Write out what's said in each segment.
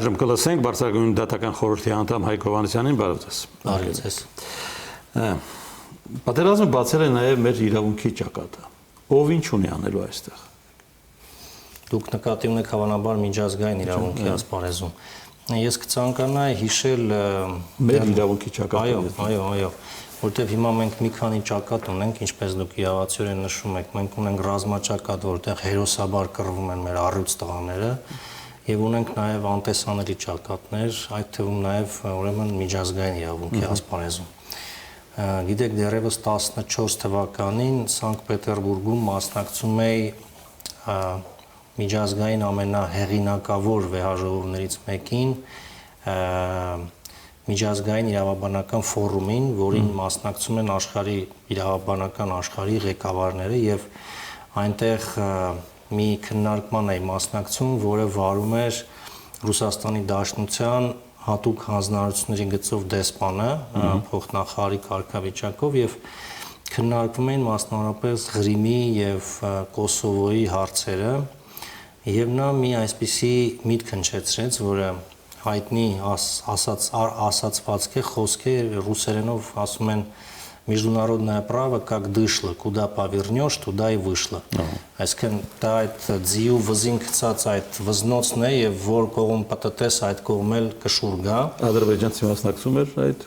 Այժմ կլսենք Բարձրագույն դատական խորհրդի անդամ Հայկ Հովհաննիսյանին, բարև ձեզ։ Բարև ձեզ։ Պատերազմը բացել է նաև մեր իրավունքի ճակատը։ Ով ինչ ունի անելու այստեղ։ Դուք նկատի ունեք հավանաբար միջազգային իրավունքի ասպարեզում։ Ես կցանկանայի հիշել մեր իրավունքի ճակատը։ Այո, որտեղ հիմա մենք մի քանի ճակատ ունենք, ինչպես դուք իրավացիորեն նշում եք, մենք ունենք ռազմաճակատ, որտեղ հերոսաբար կռվում են մեր առյուծ տղաները, եւ ունենք նաև անտեսանելի ճակատներ, այդ թվում նաև ուրեմն միջազգային իրավունքի ասպարեզում։ Գիտեք, դեռևս 14 թվականին Սանկտ Պետերբուրգում մասնակցում էի միջազգային ամենահեղինակավոր վեհաժողովներից մեկին, միջազգային իրավաբանական ֆորումին, որին մասնակցում են աշխարհի իրավաբանական աշխարհի ղեկավարները եւ այնտեղ մի քննարկման էի մասնակցում, որը վարում էր Ռուսաստանի Դաշնության հատուկ հանձնարարությունների գծով դեսպանը, փոխնախարարի կարգավիճակով եւ քննարկվում էին մասնավորապես Ղրիմի եւ Կոսովոյի հարցերը եւ նա մի այսպիսի միտք հնչեցրեց, որը հայտնի ասացվածք է, խոսք է, ռուսերենով ասում են Международное право как дышло, куда повернешь, туда и вышло։ Այսինքն դա այդ ձիու վզին գցած այդ վզնոցն է եւ որ կողմ պատտես այդ կողմ էլ կշուր գա։ Ադրբեջանցի մասնակցում էր այդ։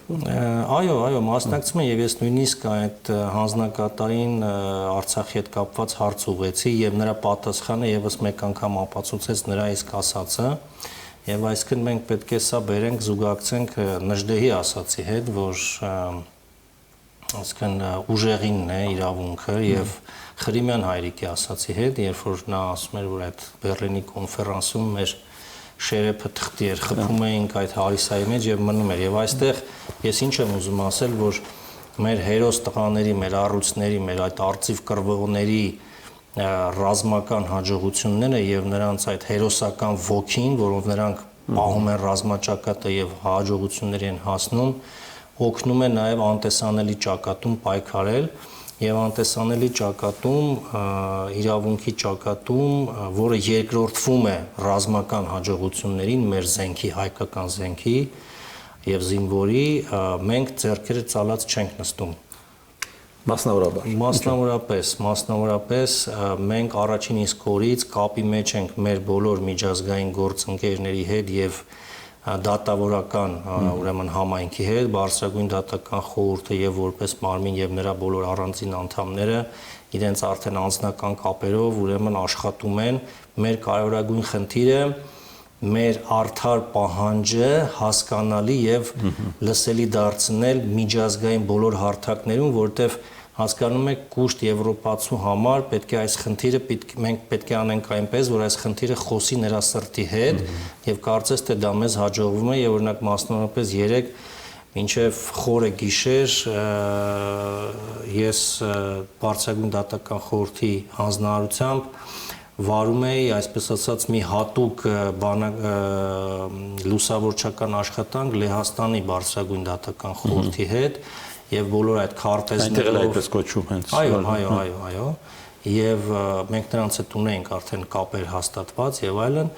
Այո, մասնակցում են եւ ես նույնիսկ այդ հանձնակատարին Արցախի հետ կապված հարց ուղեցի եւ նրա պատասխանը եւս մեկ անգամ ապացուցեց նրա իսկ ասածը։ Եվ այսինքն մենք պետք է սա բերենք զուգակցենք Նժդեհի ասացի հետ, որ այսինքն ուժեղինն է իրավունքը եւ Խրիմյան հայրիկի ասացի հետ, երբ որ նա ասում էր, որ այդ Բեռլինի կոնֆերանսում մեր շերեփը թղթի էր, խփում էինք այդ հարիսայի մեջ եւ մնում էր։ Եվ այստեղ ես ինչ եմ ուզում ասել, որ մեր հերոս տղաների, մեր առույցների, մեր այդ արծիվ կռվողների ռազմական հաջողությունները եւ նրանց այդ հերոսական ոգին, որով նրանք պահում են ռազմաճակատը եւ հաջողությունների են հասնում, օգնում է նաեւ անտեսանելի ճակատում պայքարել եւ անտեսանելի ճակատում իրավունքի ճակատում, որը երկրորդվում է ռազմական հաջողություններին մեր զենքի, հայկական զենքի եւ զինվորի, մենք ձեռքերը ծալած չենք նստում։ Մասնավորապես մենք առաջին իսկ օրից կապի մեջ ենք մեր բոլոր միջազգային գործընկերների հետ եւ դատավորական ուրեմն համայնքի հետ, Բարձրագույն դատական խորհուրդը եւ որպես մարմին եւ նրա բոլոր առանձին անդամները իրենց արդեն անձնական կապերով ուրեմն աշխատում են մեր կարևորագույն խնդիրը մեր արդար պահանջը հասկանալի եւ լսելի դարձնել միջազգային բոլոր հարթակներում, որտեղ հասկանում եք կուշտ եվրոպացու համար պետք է այս խնդիրը մենք պետք է անենք այնպես, որ այս խնդիրը խոսի նրա սրտի հետ եւ կարծես թե դա մեզ հաջողվում է եւ օրինակ մասնավորապես երեք մինչեւ խորը գիշեր ես Բարձրագույն դատական խորհրդի հանձնարարությամբ վարում էի, այսպես ասած, մի հատուկ լուսավորչական աշխատանք Լեհաստանի Բարձրագույն դատական խորհրդի հետ եւ բոլոր այդ քարտեզներով այնտեղ այդպես կոչվում հենց։ Այո։ Եվ մենք նրանց հետ ունեինք արդեն կապեր հաստատված եւ այլն,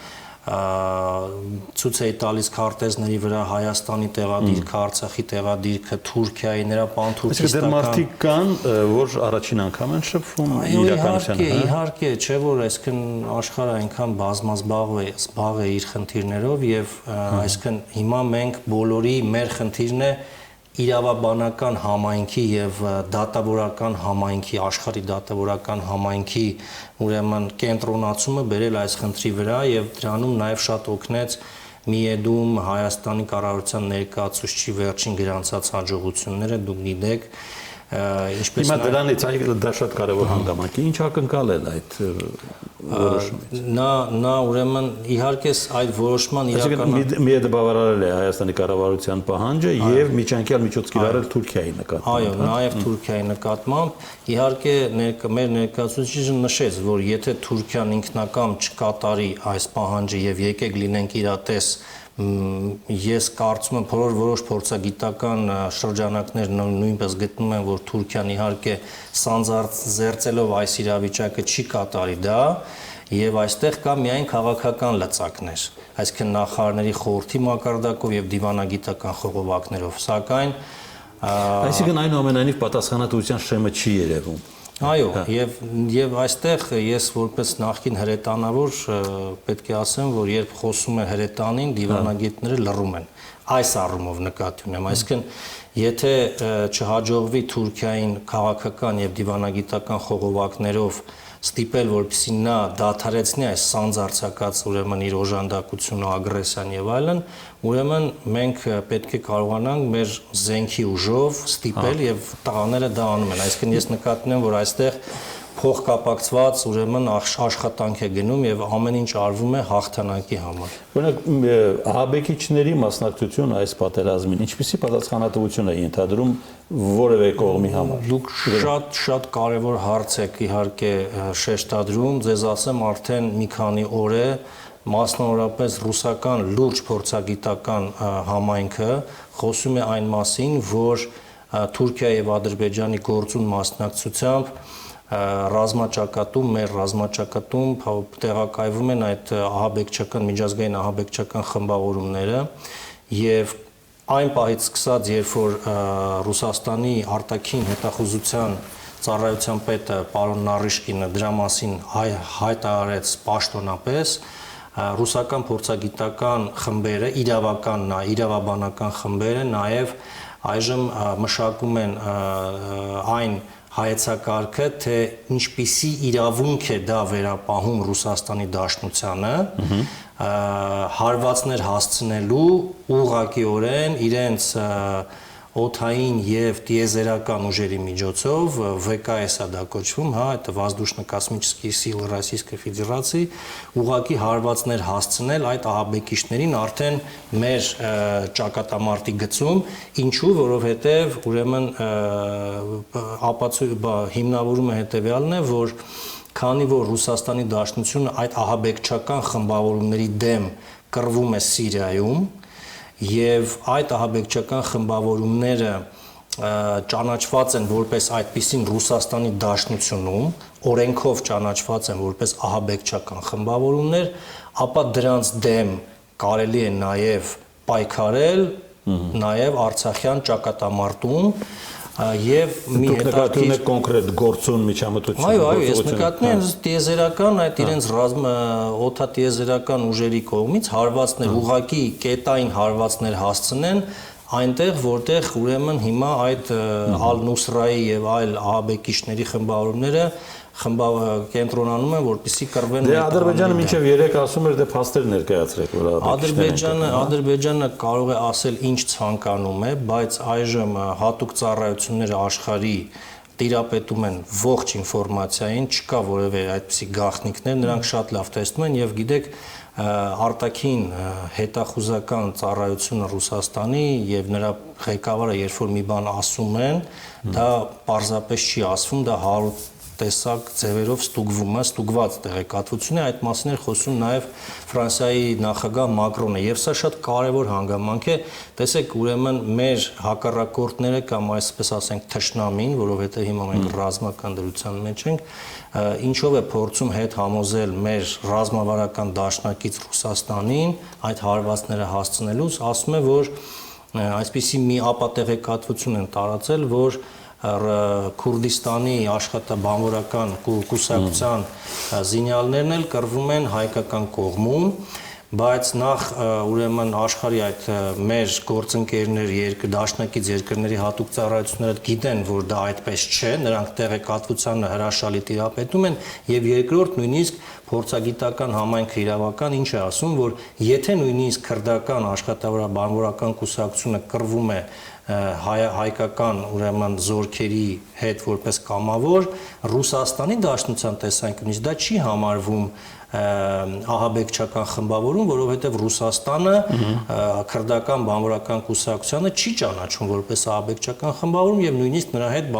ցույց էի տալիս քարտեզների վրա Հայաստանի տեղադիրքը, Արցախի տեղադիրքը, Թուրքիայի, նրա պանթուրքիստական։ Դեռ մարդիկ կան, որ առաջին անգամ են շփվում իրականությանը։ Իհարկե, չէ՞ որ այսքան աշխարհը այնքան բազմազբաղ է իր խնդիրներով եւ այսքան հիմա մենք բոլորի մեր խնդիրն է իրավաբանական համայնքի եւ դատավորական համայնքի, աշխարհի դատավորական համայնքի ուրեմն կենտրոնացումը բերել այս խնդրի վրա եւ դրանում նաեւ շատ օգնեց Միեդում Հայաստանի կառավարության ներկայացուցչի վերջին գրանցած հաջողությունները, դուք գիտեք, ինչպես Հիմա դրանից դա շատ կարևոր հանգամանք է։ Ինչ ակնկալել այդ որոշումից։ Նա ուրեմն իհարկե այդ որոշման իրականացումը Միեդը բավարարել է Հայաստանի կառավարության պահանջը եւ միջանկյալ միջոց կիրառել Թուրքիայի նկատմամբ։ Այո, նաեւ Թուրքիայի նկատմամբ իհարկե մեր ներկայացուցիչը նշեց, որ եթե Թուրքիան ինքնակամ չկատարի այս պահանջը եւ եկեք լինենք իրատես ես կարծում եմ որոշ փորձագիտական շրջանակներ նույնպես գտնում են, որ Թուրքիան իհարկե սանձարձելով այս իրավիճակը չի կատարի դա եւ այստեղ կա միայն քաղաքական լծակներ այսինքն նախարարների խորհրդի մակարդակով եւ դիվանագիտական խողովակներով, սակայն Այսինքն այնուամենայնիվ պատասխանատվության շեմը չի երևում։ Այո, եւ այստեղ ես որպես նախկին հրետանավոր պետք է ասեմ, որ երբ խոսում է հրետանին, դիվանագետները լռում են։ Այս առումով նկատի ունեմ, այսինքն եթե չհաջողվի Թուրքիային քաղաքական եւ դիվանագիտական խողովակներով ստիպել, որպեսզի նա դադարեցնի այս սանձարձակած ուրեմն իր օժանդակությունը, ագրեսիան եւ այլն, ուրեմն մենք պետք է կարողանանք մեր զենքի ուժով ստիպել եւ տղաները դա անում են։ Այսինքն ես նկատի ունեմ, որ այստեղ փոխկապակցված ուրեմն աշխատանք է գնում եւ ամեն ինչ արվում է հաղթանակի համար։ Օրինակ ահաբեկիչների մասնակցությունը այս պատերազմին ինչպիսի պատասխանատվություն է ենթադրում որևէ կողմի համար։ Դուք շատ կարևոր հարց եք իհարկե շեշտադրում, ձեզ ասեմ արդեն մի քանի օր է մասնավորապես ռուսական լուրջ փորձագիտական համայնքը խոսում է այն մասին, որ Թուրքիայի եւ Ադրբեջանի գործուն մասնակցությամբ ռազմաճակատում, մեր ռազմաճակատում տեղակայվում են այդ ահաբեկչական միջազգային ահաբեկչական խմբավորումները եւ այն պահից սկսած, երբ որ Ռուսաստանի արտաքին հետախուզության ծառայության պետը պարոն Նարիշկինը դրա մասին հայտարարեց պաշտոնապես, ռուսական փորձագիտական խմբերը, իրավաբանական խմբերը նաեւ այժմ մշակում են այն հայեցակարգը, թե ինչպիսի իրավունք է դա վերապահում Ռուսաստանի Դաշնությանը, հարվածներ հասցնելու ուղղակիորեն իրենց օդային եւ տիեզերական ուժերի միջոցով ՎԿՍ-ը դա կոչվում, հա, это воздушно-космические силы Российской Федерации, ուղղակի հարվածներ հասցնել այդ ահաբեկիչներին արդեն մեր ճակատամարտի գծում, ինչու, որովհետեւ ուրեմն հիմնավորումը հետեւյալն է, որ քանի որ Ռուսաստանի Դաշնությունը այդ ահաբեկչական խմբավորումների դեմ կռվում է Սիրիայում եւ այդ ահաբեկչական խմբավորումները ճանաչված են որպես այդպիսին Ռուսաստանի Դաշնությունում, օրենքով ճանաչված են որպես ահաբեկչական խմբավորումներ, ապա դրանց դեմ կարելի է նաեւ պայքարել նաեւ Արցախյան ճակատամարտում եւ մի հետաքրքիր կոնկրետ գործուն միջամտություն։ Այո, ես նկատում եմ տիեզերական այդ իրենց օդատիեզերական ուժերի կողմից հարվածներ ուղղակի կետային հարվածներ հասցնեն այնտեղ, որտեղ ուրեմն հիմա այդ Ալ-Նուսրայի եւ այլ ահաբեկիչների խմբավորումները կենտրոնանում են, որպեսզի կռվեն։ Դե Ադրբեջանը մինչև 3 ասում էր, դե փաստեր ներկայացրեք, որ Ադրբեջանը կարող է ասել ինչ ցանկանում է, բայց այժմ հատուկ ծառայությունները աշխարհի տիրապետում են ողջ ինֆորմացիային, չկա որևէ այդպիսի գաղտնիքներ, նրանք շատ լավ տեսնում են եւ գիտեք արտաքին հետախուզական ծառայությունը Ռուսաստանի եւ նրա ղեկավարը երբ որ մի բան ասում են, դա պարզապես չի ասվում, դա հարյուր տեսակ ձևերով ստուգված տեղեկատվություն է, այդ մասին էր խոսում նաև Ֆրանսիայի նախագահ Մակրոնը եւ սա շատ կարեւոր հանգամանք է, տեսեք ուրեմն մեր հակառակորդները կամ այսպես ասենք թշնամին, որովհետեւ հիմա մենք ռազմական դրության մեջ ենք, ինչով է փորձում հետ համոզել մեր ռազմավարական դաշնակից Ռուսաստանին այդ հարվածները հասցնելուց, ասում է, որ այսպիսի մի ապատեղեկատվություն են տարածել, որ Քուրդիստանի աշխատաբանվորական կուսակցության զինյալներն էլ կռվում են հայկական կողմում, բայց նախ ուրեմն աշխարհի այդ մեր գործընկերներ դաշնակից երկրների հատուկ ծառայությունները գիտեն, որ դա այդպես չէ, նրանք տեղեկատվությանը հրաշալի տիրապետում են եւ երկրորդ նույնիսկ փորձագիտական համայնքը իրավական ինչ է ասում, որ եթե նույնիսկ քրդական աշխատավորաբանվորական կուսակցությունը կռվում է հայկական ուրեմն զորքերի հետ որպես կամավոր Ռուսաստանի Դաշնության տեսանկյունից դա չի համարվում ահաբեկչական խմբավորում, որովհետև Ռուսաստանը քրդական բանվորական կուսակցությանը չի ճանաչում որպես ահաբեկչական խմբավորում եւ նույնիսկ նրա հետ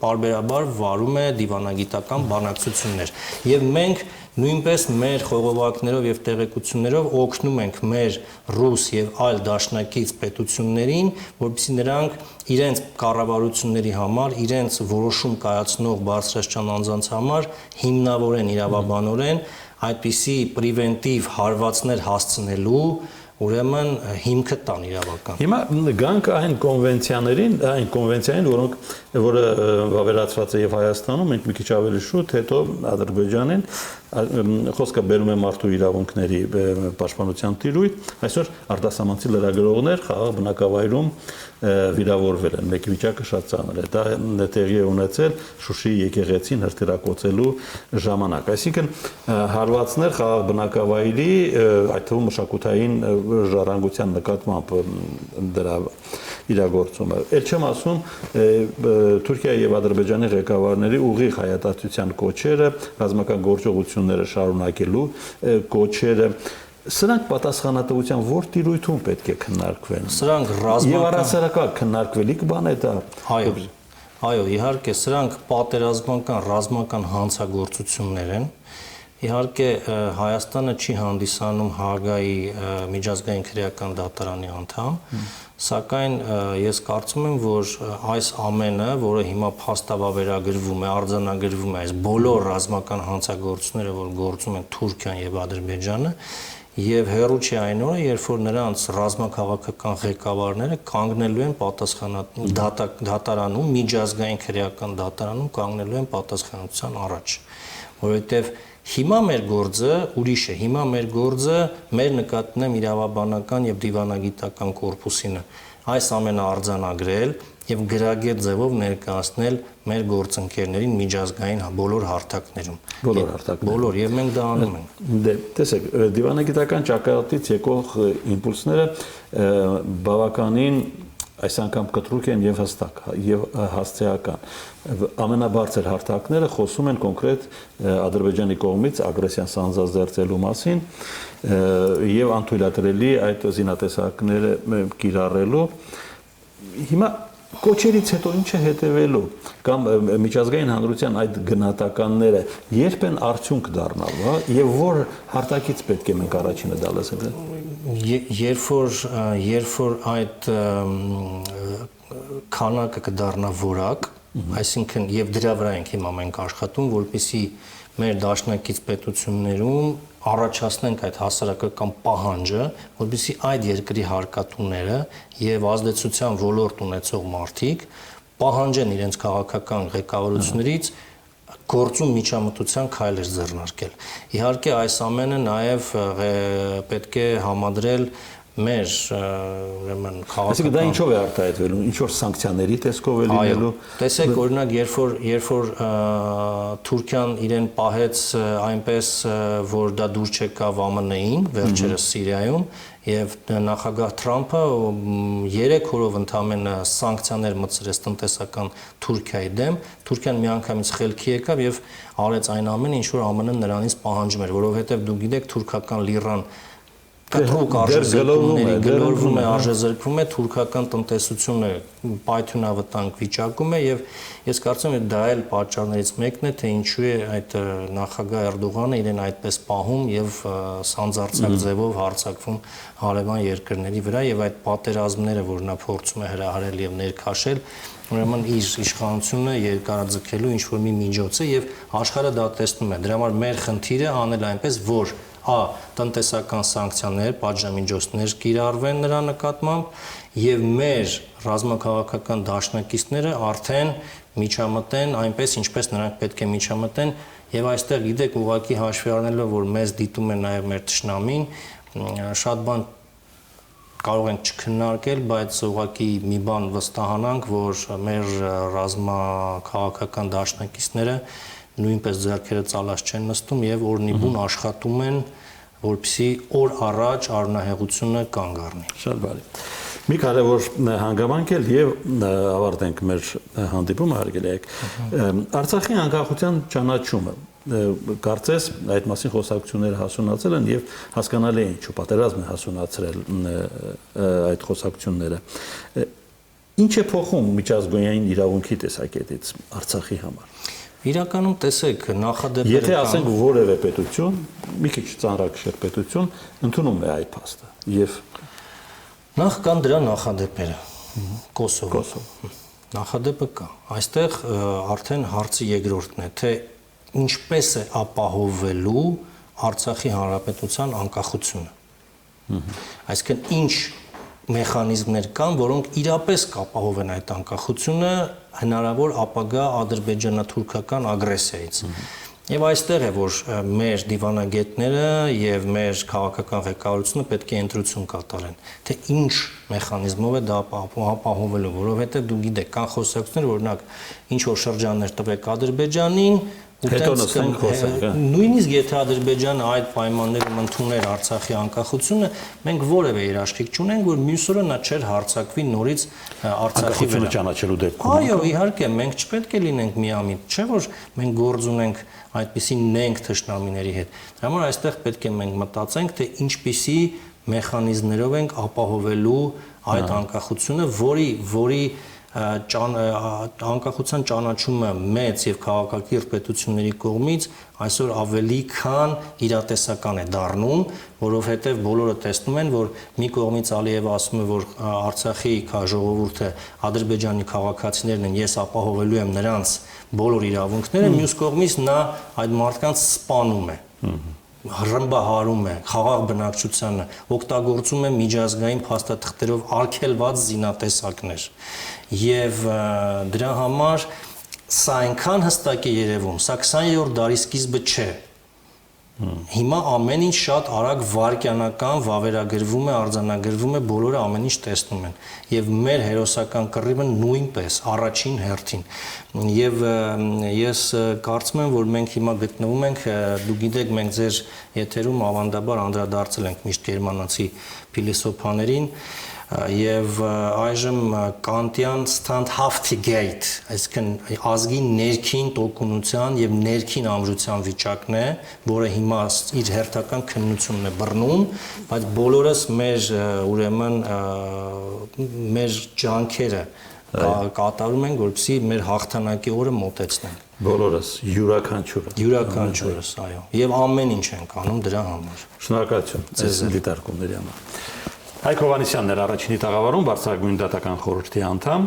պարբերաբար վարում է դիվանագիտական բանակցություններ եւ մենք նույնպես մեր խողովակներով եւ տեղեկություններով օգնում ենք մեր ռուս եւ այլ դաշնակից պետություններին, որպեսզի նրանք իրենց կառավարությունների համար, իրենց որոշում կայացնող բարձրաստիճան անձանց համար հիմնավորեն իրավաբանորեն այդպիսի պրիվենտիվ հարվածներ հասցնելու ուրեմն հիմքը տան իրավական։ Հիմա գանք այն կոնվենցիային, որը վավերացված է եւ Հայաստանում, մենք մի քիչ ավելի շուտ, հետո Ադրբեջանին, խոսքը բերում է մարդու իրավունքների պաշտպանության տիրույթ, այսօր արտասահմանցի լրագրողներ խաղաղ բնակավայրում վիրավորվել են, մեկի վիճակը շատ ծանր է, դա տեղի է ունեցել Շուշիի եկեղեցին հրթիռակոծելու ժամանակ, այսինքն հարվածներ խաղաղ բնակավայրի, այդ թվում մշակութային ժառանգության նկատմամբ դրա իրագործումը։ Էլ չեմ ասում Թուրքիայի եւ Ադրբեջանի ղեկավարների ուղիղ հայտարարության կոչերը, ռազմական գործողությունները շարունակելու կոչերը, սրանք պատասխանատվության որ տիրույթում պետք է քննարկվեն։ Սրանք ռազմական եւ առասարակական քննարկվելիք բան է դա։ Այո, իհարկե, սրանք պատերազմական ռազմական հանցագործություններ են։ Իհարկե Հայաստանը չի հանդիսանում Հաագայի միջազգային քրեական դատարանի անդամ, սակայն ես կարծում եմ, որ այս ամենը, որը հիմա փաստավավերագրվում է, արձանագրվում է, այս բոլոր ռազմական հանցագործությունները, որ գործում են Թուրքիան եւ Ադրբեջանը, եւ հերո չի այն օրը, երբ որ նրանց ռազմաքաղաքական ղեկավարները կանգնելու են դատարանում, միջազգային քրեական դատարանում կանգնելու են պատասխանատվության առաջ, որովհետեւ հիմա մեր գործը ուրիշ է, հիմա մեր գործը մեր նկատմամբ իրավաբանական եւ դիվանագիտական կորպուսինը այս ամենը արձանագրել եւ գրագետ ձևով ներկայացնել մեր գործընկերներին միջազգային բոլոր հարթակներում։ Բոլոր եւ մենք դա անում ենք։ Դե, տեսեք, դիվանագիտական ճակատից եկող իմպուլսները բավականին այս անգամ կտրուկ են եւ հստակ եւ հասցեական։ Ամենաբարձր հարթակները խոսում են կոնկրետ Ադրբեջանի կողմից ագրեսիան սանձազերծելու մասին եւ անթույլատրելի այդ զինատեսակները կիրառելու։ Հիմա կոչերից հետո ինչ է հետևելու կամ միջազգային հանրության այդ գնահատականները երբ են արդյունք դառնալու, հա, եւ որ հարթակից պետք է մենք առաջինը դա լսենք։ Երբ որ այդ քանակը կդառնա որակ, այսինքն եւ դրա վրա ենք հիմա մենք աշխատում, որպեսզի մեր դաշնակից պետություններում առաջացնենք այդ հասարակական պահանջը, որպեսզի այդ երկրի հարկատուները եւ ազդեցության ոլորտ ունեցող մարդիկ պահանջեն իրենց քաղաքական ղեկավարություններից գործում միջամտության քայլեր ձեռնարկել։ Իհարկե այս ամենը նաև պետք է համադրել մեր ուրեմն քաղաքական։ Այսինքն դա ինչով է արտահայտվելու, ինչ որ սանկցիաների տեսքով է լինելու։ Տեսեք, օրինակ, երբ որ Թուրքիան իրեն պահեց այնպես, որ դա դուր չեկավ ԱՄՆ-ին, վերջերս Սիրիայում, եւ նախագահ Թրամփը 3 օրով ընդամենը սանկցիաներ մտցրեց տնտեսական Թուրքիայի դեմ, Թուրքիան միանգամից խելքի եկավ եւ արեց այն ամենը, ինչ որ ԱՄՆ-ն նրանից պահանջում էր, որովհետեւ դուք գիտեք թուրքական լիրան կտրուկ արժեզրկումների գլորվում է, արժեզրկվում է, թուրքական տնտեսությունը պայթյունավտանգ վիճակում է եւ ես կարծում եմ դա էլ պատճառներից մեկն է, թե ինչու է այդ նախագահ Էրդողանը իրեն այդպես պահում եւ սանձարձակ ձևով հարձակվում հարևան երկրների վրա եւ այդ պատերազմները, որ նա փորձում է հրահրել եւ ներքաշել, ուրեմն իր իշխանությունը երկարաձգելու ինչ որ մի միջոց է եւ աշխարհը դա տեսնում է։ Դրա համար մեր խնդիրը անել այնպես, որ տնտեսական սանկցիաներ, պատժամիջոցներ կիրառվեն նրա նկատմամբ եւ մեր ռազմաքաղաքական դաշնակիցները արդեն միջամտեն այնպես, ինչպես նրանք պետք է միջամտեն եւ այստեղ գիտեք ուղղակի հաշվի առնելով, որ մեզ դիտում է նաեւ մեր ճշնամին, շատ բան կարող ենք չքննարկել, բայց ուղղակի մի բան վստահանանք, որ մեր ռազմաքաղաքական դաշնակիցները նույնպես ձեռքերը ծալած չեն նստում եւ օրնիբուն աշխատում են, որպեսզի օր առաջ առնահեղությունը կանգ առնի։ Շատ բարի։ Մի կարևոր հանգամանք էլ եւ ավարտենք մեր հանդիպումը, հարգելի եք։ Արցախի անկախության ճանաչումը կարծես այդ մասին խոսակցությունները հասունացել են եւ հասկանալի է ինչու պատերազմը հասունացրել այդ խոսակցությունները։ Ինչ է փոխում միջազգային իրավունքի տեսակետից Արցախի համար։ Իրականում տեսեք նախադեպերը Եթե ասենք որևէ պետություն, մի քիչ ծանրակշիռ պետություն ընդունում է այդ փաստը եւ նախ կան դրա նախադեպերը Կոսովո նախադեպը կա այստեղ արդեն հարցը երկրորդն է թե ինչպես է ապահովվելու Արցախի հանրապետության անկախությունը։ Այսինքն ինչ մեխանիզմներ կան, որոնք իրապես կապահովեն այդ անկախությունը հնարավոր ապագա ադրբեջանա-թուրքական ագրեսիայից։ Եվ այստեղ է, որ մեր դիվանագետները եւ մեր քաղաքական ղեկավարությունը պետք է ընտրություն կատարեն, թե ինչ մեխանիզմով է դա ապահովելու, որովհետեւ դու գիտեք, կան խոսակցություններ, օրինակ ինչ որ շրջաններ տվեք Ադրբեջանին, հետո նստենք խոսենք։ Նույնիսկ եթե Ադրբեջանը այդ պայմաններում ընդուներ Արցախի անկախությունը, մենք որևէ երաշխիք չունենք, որ մյուս օրը նա չէր հարձակվի նորից Արցախի վրա։ Ճանաչելու դեպքում։ Այո, իհարկե, մենք չպետք է լինենք միամիտ, չէ՞ որ մենք գործ ունենք այդպիսի նենք թշնամիների հետ։ Դրա համար այստեղ պետք է մենք մտածենք, թե ինչպիսի մեխանիզմներով ենք ապահովելու այդ անկախությունը, որի անկախության ճանաչումը մեծ եւ քաղաքակիրթ պետությունների կողմից այսօր ավելի քան իրատեսական է դառնում, որովհետեւ բոլորը տեսնում են, որ մի կողմից Ալիևը ասում է, որ Արցախի ժողովուրդը Ադրբեջանի քաղաքացիներն են, ես ապահովելու եմ նրանց բոլոր իրավունքները, մյուս կողմից նա այդ մարդկանց սպանում է։ Ռմբահարում է խաղաղ բնակչությանը, օգտագործում է միջազգային փաստաթղթերով արգելված զինատեսակներ։ Եվ դրա համար սա այնքան հստակ է երևում, սա 20-րդ դարի սկիզբը չէ։ Հիմա ամեն ինչ շատ արագ վարկյանական վավերագրվում է, արձանագրվում է, բոլորը ամեն ինչ տեսնում են։ Եվ մեր հերոսական կռիվը նույնպես առաջին հերթին։ Եվ ես կարծում եմ, որ մենք հիմա գտնվում ենք, դու գիտեք, մենք ձեր եթերում ավանդաբար անդրադարձել ենք միշտ գերմանացի փիլիսոփաներին, եւ այժմ կանտյան Standhaftigkeit, այսինքն ազգի ներքին տոկունության եւ ներքին ամրության վիճակն է, որը հիմա իր հերթական քննությունն է բռնում, բայց բոլորս մեր ուրեմն մեր ջանքերը կատարում ենք, որպեսզի մեր հաղթանակի օրը մոտեցնենք։ Բոլորս, յուրաքանչյուրս, այո, եւ ամեն ինչ ենք անում դրա համար։ Շնորհակալություն ձեզ դիտարկումների համար։ Հայկ Հովհաննիսյանն էր առաջինի տաղավարում Բարձրագույն դատական խորհրդի անդամ։